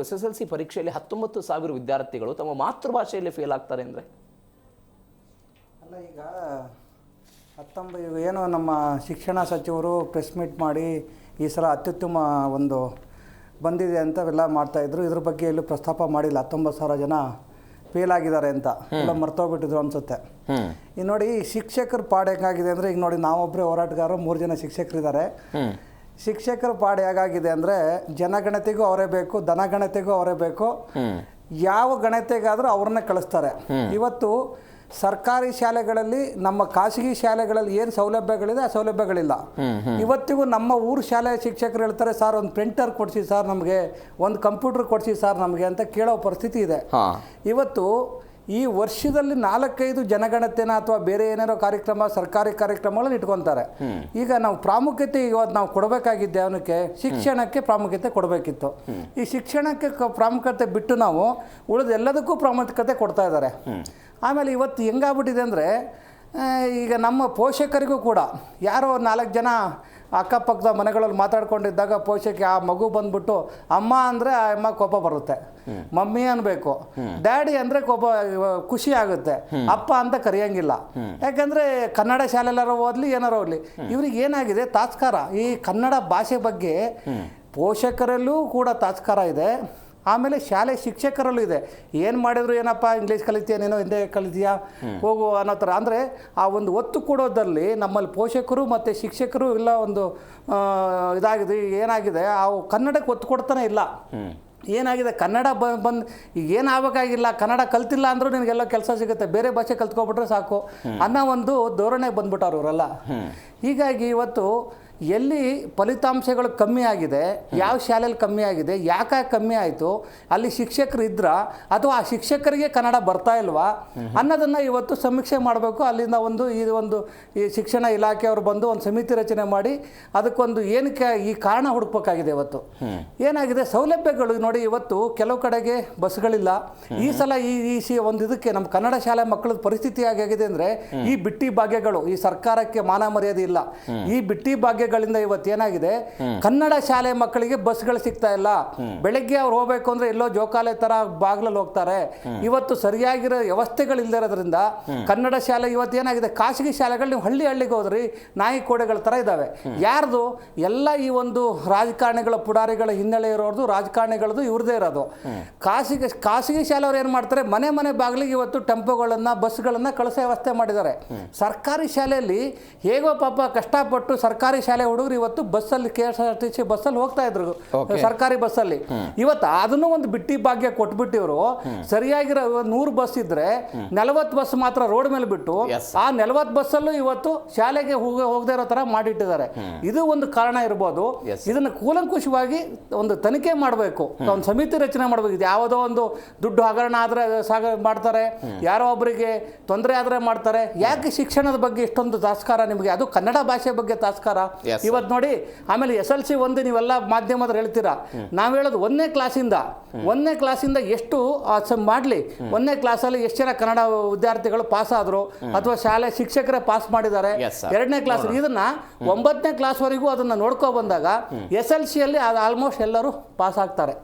SSLC ಪರೀಕ್ಷೆಯಲ್ಲಿ 19,000 ವಿದ್ಯಾರ್ಥಿಗಳು ತಮ್ಮ ಮಾತೃಭಾಷೆಯಲ್ಲಿ ಫೇಲ್ ಆಗ್ತಾರೆ ಅಂದರೆ ಅಲ್ಲ, ಈಗ 19 ಏನು ನಮ್ಮ ಶಿಕ್ಷಣ ಸಚಿವರು ಪ್ರೆಸ್ ಮೀಟ್ ಮಾಡಿ ಈ ಸಲ ಅತ್ಯುತ್ತಮ ಒಂದು ಬಂದಿದೆ ಅಂತ ಎಲ್ಲ ಮಾಡ್ತಾಯಿದ್ರು. ಇದ್ರ ಬಗ್ಗೆ ಎಲ್ಲೂ ಪ್ರಸ್ತಾಪ ಮಾಡಿಲ್ಲ. 19,000 ಜನ ಫೇಲ್ ಆಗಿದ್ದಾರೆ ಅಂತ ಎಲ್ಲ ಮರ್ತೋಗ್ಬಿಟ್ಟಿದ್ರು ಅನಿಸುತ್ತೆ. ಈಗ ನೋಡಿ, ಶಿಕ್ಷಕರ ಪಾಡು ಹೇಗಾಗಿದೆ ಅಂದರೆ, ಈಗ ನೋಡಿ ನಾವೊಬ್ಬರೇ ಹೋರಾಟಗಾರರು, 3 ಜನ ಶಿಕ್ಷಕರಿದ್ದಾರೆ. ಶಿಕ್ಷಕರ ಪಾಡು ಹೇಗಾಗಿದೆ ಅಂದರೆ, ಜನಗಣತಿಗೂ ಅವರೇ ಬೇಕು, ದನಗಣತಿಗೂ ಅವರೇ ಬೇಕು, ಯಾವ ಗಣತಿಗಾದರೂ ಅವ್ರನ್ನೇ ಕಳಿಸ್ತಾರೆ. ಇವತ್ತು ಸರ್ಕಾರಿ ಶಾಲೆಗಳಲ್ಲಿ, ನಮ್ಮ ಖಾಸಗಿ ಶಾಲೆಗಳಲ್ಲಿ ಏನು ಸೌಲಭ್ಯಗಳಿದೆ ಆ ಸೌಲಭ್ಯಗಳಿಲ್ಲ. ಇವತ್ತಿಗೂ ನಮ್ಮ ಊರು ಶಾಲೆ ಶಿಕ್ಷಕರು ಹೇಳ್ತಾರೆ, ಸರ್ ಒಂದು ಪ್ರಿಂಟರ್ ಕೊಡಿಸಿ ಸರ್ ನಮಗೆ, ಒಂದು ಕಂಪ್ಯೂಟರ್ ಕೊಡಿಸಿ ಸರ್ ನಮಗೆ ಅಂತ ಕೇಳೋ ಪರಿಸ್ಥಿತಿ ಇದೆ. ಇವತ್ತು ಈ ವರ್ಷದಲ್ಲಿ 4-5 ಜನಗಣತಿನ ಅಥವಾ ಬೇರೆ ಏನೇನೋ ಕಾರ್ಯಕ್ರಮ, ಸರ್ಕಾರಿ ಕಾರ್ಯಕ್ರಮಗಳನ್ನು ಇಟ್ಕೊತಾರೆ. ಈಗ ನಾವು ಪ್ರಾಮುಖ್ಯತೆ ಇವತ್ತು ನಾವು ಕೊಡಬೇಕಾಗಿದ್ದೆ, ಅವನಕ್ಕೆ ಶಿಕ್ಷಣಕ್ಕೆ ಪ್ರಾಮುಖ್ಯತೆ ಕೊಡಬೇಕಿತ್ತು. ಈ ಶಿಕ್ಷಣಕ್ಕೆ ಪ್ರಾಮುಖ್ಯತೆ ಬಿಟ್ಟು ನಾವು ಉಳಿದ ಎಲ್ಲದಕ್ಕೂ ಪ್ರಾಮುಖ್ಯತೆ ಕೊಡ್ತಾ ಇದ್ದಾರೆ. ಆಮೇಲೆ ಇವತ್ತು ಹೆಂಗಾಗ್ಬಿಟ್ಟಿದೆ ಅಂದರೆ, ಈಗ ನಮ್ಮ ಪೋಷಕರಿಗೂ ಕೂಡ ಯಾರೋ 4 ಜನ ಅಕ್ಕಪಕ್ಕದ ಮನೆಗಳಲ್ಲಿ ಮಾತಾಡ್ಕೊಂಡಿದ್ದಾಗ ಪೋಷಕ ಆ ಮಗು ಬಂದ್ಬಿಟ್ಟು ಅಮ್ಮ ಅಂದರೆ ಆ ಅಮ್ಮ ಕೋಪ ಬರುತ್ತೆ, ಮಮ್ಮಿ ಅನ್ಬೇಕು, ಡ್ಯಾಡಿ ಅಂದರೆ ಕೋಪ ಖುಷಿ ಆಗುತ್ತೆ, ಅಪ್ಪ ಅಂತ ಕರೆಯಂಗಿಲ್ಲ. ಯಾಕಂದರೆ ಕನ್ನಡ ಶಾಲೆಲ್ಲಾರು ಓದಲಿ ಏನಾರು ಓದಲಿ, ಇವ್ರಿಗೆ ಏನಾಗಿದೆ ತಾತ್ಸಾರ. ಈ ಕನ್ನಡ ಭಾಷೆ ಬಗ್ಗೆ ಪೋಷಕರಲ್ಲೂ ಕೂಡ ತಾತ್ಸಾರ ಇದೆ, ಆಮೇಲೆ ಶಾಲೆ ಶಿಕ್ಷಕರಲ್ಲೂ ಇದೆ. ಏನು ಮಾಡಿದ್ರು, ಏನಪ್ಪ ಇಂಗ್ಲೀಷ್ ಕಲಿತೀಯ ನೀನು, ಹಿಂದೆ ಕಲಿತೀಯಾ, ಹೋಗು ಅನ್ನೋ ಥರ. ಅಂದರೆ ಆ ಒಂದು ಒತ್ತು ಕೊಡೋದಲ್ಲಿ ನಮ್ಮಲ್ಲಿ ಪೋಷಕರು ಮತ್ತು ಶಿಕ್ಷಕರು ಇಲ್ಲ ಒಂದು ಇದಾಗಿದೆ. ಏನಾಗಿದೆ, ಆ ಕನ್ನಡಕ್ಕೆ ಒತ್ತು ಕೊಡ್ತಾನೆ ಇಲ್ಲ. ಏನಾಗಿದೆ, ಕನ್ನಡ ಬಂದು ಈಗ ಏನಾಗಬೇಕಾಗಿಲ್ಲ, ಕನ್ನಡ ಕಲ್ತಿಲ್ಲ ಅಂದರೂ ನಿನಗೆಲ್ಲ ಕೆಲಸ ಸಿಗುತ್ತೆ, ಬೇರೆ ಭಾಷೆ ಕಲ್ತ್ಕೊಬಿಟ್ರೆ ಸಾಕು ಅನ್ನೋ ಒಂದು ಧೋರಣೆ ಬಂದ್ಬಿಟ್ಟವ್ರು ಇವರೆಲ್ಲ. ಹೀಗಾಗಿ ಇವತ್ತು ಎಲ್ಲಿ ಫಲಿತಾಂಶಗಳು ಕಮ್ಮಿ ಆಗಿದೆ, ಯಾವ ಶಾಲೆಯಲ್ಲಿ ಕಮ್ಮಿ ಆಗಿದೆ, ಯಾಕೆ ಕಮ್ಮಿ ಆಯಿತು, ಅಲ್ಲಿ ಶಿಕ್ಷಕರು ಇದ್ರ ಅಥವಾ ಆ ಶಿಕ್ಷಕರಿಗೆ ಕನ್ನಡ ಬರ್ತಾ ಇಲ್ವಾ ಅನ್ನೋದನ್ನು ಇವತ್ತು ಸಮೀಕ್ಷೆ ಮಾಡಬೇಕು. ಅಲ್ಲಿಂದ ಈ ಶಿಕ್ಷಣ ಇಲಾಖೆಯವರು ಬಂದು ಒಂದು ಸಮಿತಿ ರಚನೆ ಮಾಡಿ ಅದಕ್ಕೊಂದು ಏನಕ್ಕೆ ಈ ಕಾರಣ ಹುಡುಕ್ಬೇಕಾಗಿದೆ. ಇವತ್ತು ಏನಾಗಿದೆ, ಸೌಲಭ್ಯಗಳು ನೋಡಿ, ಇವತ್ತು ಕೆಲವು ಕಡೆಗೆ ಬಸ್ಗಳಿಲ್ಲ. ಈ ಸಲ ಒಂದು ಇದಕ್ಕೆ ನಮ್ಮ ಕನ್ನಡ ಶಾಲೆ ಮಕ್ಕಳ ಪರಿಸ್ಥಿತಿ ಆಗಿದೆ ಅಂದರೆ, ಈ ಬಿಟ್ಟಿ ಭಾಗ್ಯಗಳು, ಈ ಸರ್ಕಾರಕ್ಕೆ ಮಾನ ಮರ್ಯಾದೆ ಇಲ್ಲ. ಈ ಬಿಟ್ಟಿ ಭಾಗ್ಯಗಳಿಂದ ಇವತ್ತು ಏನಾಗಿದೆ, ಕನ್ನಡ ಶಾಲೆ ಮಕ್ಕಳಿಗೆ ಬಸ್ಗಳು ಸಿಗ್ತಾ ಇಲ್ಲ. ಬೆಳಗ್ಗೆ ಅವ್ರು ಹೋಗ್ಬೇಕು ಅಂದ್ರೆ ಎಲ್ಲೋ ಜೋಕಾಲೆ ತರ ಬಾಗ್ಲಲ್ಲಿ ಹೋಗ್ತಾರೆ. ಇವತ್ತು ಸರಿಯಾಗಿರೋ ವ್ಯವಸ್ಥೆಗಳಿಲ್ಲದಿರೋದ್ರಿಂದ ಕನ್ನಡ ಶಾಲೆ ಇವತ್ತು ಏನಾಗಿದೆ, ಖಾಸಗಿ ಶಾಲೆಗಳು ನೀವು ಹಳ್ಳಿಗೆ ಹೋದ್ರಿ ನಾಯಿ ಕೋಡೆಗಳ ತರ ಇದಾವೆ. ಯಾರ್ದು ಎಲ್ಲ ಈ ಒಂದು ರಾಜಕಾರಣಿಗಳ ಪುಡಾರಿಗಳ ಹಿನ್ನೆಲೆ ಇರೋದು, ರಾಜಕಾರಣಿಗಳದ್ದು ಇವ್ರದೇ ಇರೋದು. ಖಾಸಗಿ ಶಾಲೆಯವ್ರು ಏನು ಮಾಡ್ತಾರೆ, ಮನೆ ಬಾಗಿಲಿಗೆ ಇವತ್ತು ಟೆಂಪೋಗಳನ್ನ ಬಸ್ಗಳನ್ನ ಕಳಿಸೋ ವ್ಯವಸ್ಥೆ ಮಾಡಿದ್ದಾರೆ. ಸರ್ಕಾರಿ ಶಾಲೆಯಲ್ಲಿ ಹೇಗೋ ಪಾಪ ಕಷ್ಟಪಟ್ಟು ಸರ್ಕಾರಿ ಶಾಲೆ ಹುಡುಗರು ಇವತ್ತು ಬಸ್ಸಲ್ಲಿ KSRTC ಬಸ್ಸಲ್ಲಿ ಹೋಗ್ತಾ ಇದ್ರು, ಸರ್ಕಾರಿ ಬಸ್ಸಲ್ಲಿ. ಇವತ್ತು ಅದನ್ನು ಒಂದು ಬಿಟ್ಟಿ ಭಾಗ್ಯ ಕೊಟ್ಬಿಟ್ಟಿವರು. ಸರಿಯಾಗಿರೋ 100 ಬಸ್ ಇದ್ರೆ 40 ಬಸ್ ಮಾತ್ರ ರೋಡ್ ಮೇಲೆ ಬಿಟ್ಟು ಆ 40 ಬಸ್ಸಲ್ಲೂ ಇವತ್ತು ಶಾಲೆಗೆ ಹೋಗದೇ ಇರೋ ತರ ಮಾಡಿಟ್ಟಿದ್ದಾರೆ. ಇದು ಒಂದು ಕಾರಣ ಇರ್ಬೋದು. ಇದನ್ನು ಕೂಲಂಕುಷವಾಗಿ ಒಂದು ತನಿಖೆ ಮಾಡಬೇಕು, ಒಂದು ಸಮಿತಿ ರಚನೆ ಮಾಡಬೇಕು. ಯಾವುದೋ ಒಂದು ದುಡ್ಡು ಹಗರಣ ಆದ್ರೆ ಮಾಡ್ತಾರೆ, ಯಾರೋ ಒಬ್ಬರಿಗೆ ತೊಂದರೆ ಆದ್ರೆ ಮಾಡ್ತಾರೆ. ಯಾಕೆ ಶಿಕ್ಷಣದ ಬಗ್ಗೆ ಇಷ್ಟೊಂದು ತಾತ್ಸಾರ ನಿಮಗೆ, ಅದು ಕನ್ನಡ ಭಾಷೆ ಬಗ್ಗೆ ತಾತ್ಸಾರ. ಇವತ್ತು ನೋಡಿ, ಆಮೇಲೆ SSLC ಒಂದು ನೀವೆಲ್ಲ ಮಾಧ್ಯಮದಲ್ಲಿ ಹೇಳ್ತೀರಾ, ನಾವು ಹೇಳೋದು 1ನೇ ಕ್ಲಾಸಿಂದ ಎಷ್ಟು ಮಾಡಲಿ, 1ನೇ ಕ್ಲಾಸಲ್ಲಿ ಎಷ್ಟು ಜನ ಕನ್ನಡ ವಿದ್ಯಾರ್ಥಿಗಳು ಪಾಸ್ ಆದ್ರು ಅಥವಾ ಶಾಲೆ ಶಿಕ್ಷಕರೇ ಪಾಸ್ ಮಾಡಿದ್ದಾರೆ. 2ನೇ ಕ್ಲಾಸ್ ಇದನ್ನ 9ನೇ ಕ್ಲಾಸ್ವರೆಗೂ ಅದನ್ನ ನೋಡ್ಕೊ ಬಂದಾಗ SSLCಯಲ್ಲಿ ಆಲ್ಮೋಸ್ಟ್ ಎಲ್ಲರೂ ಪಾಸ್ ಆಗ್ತಾರೆ.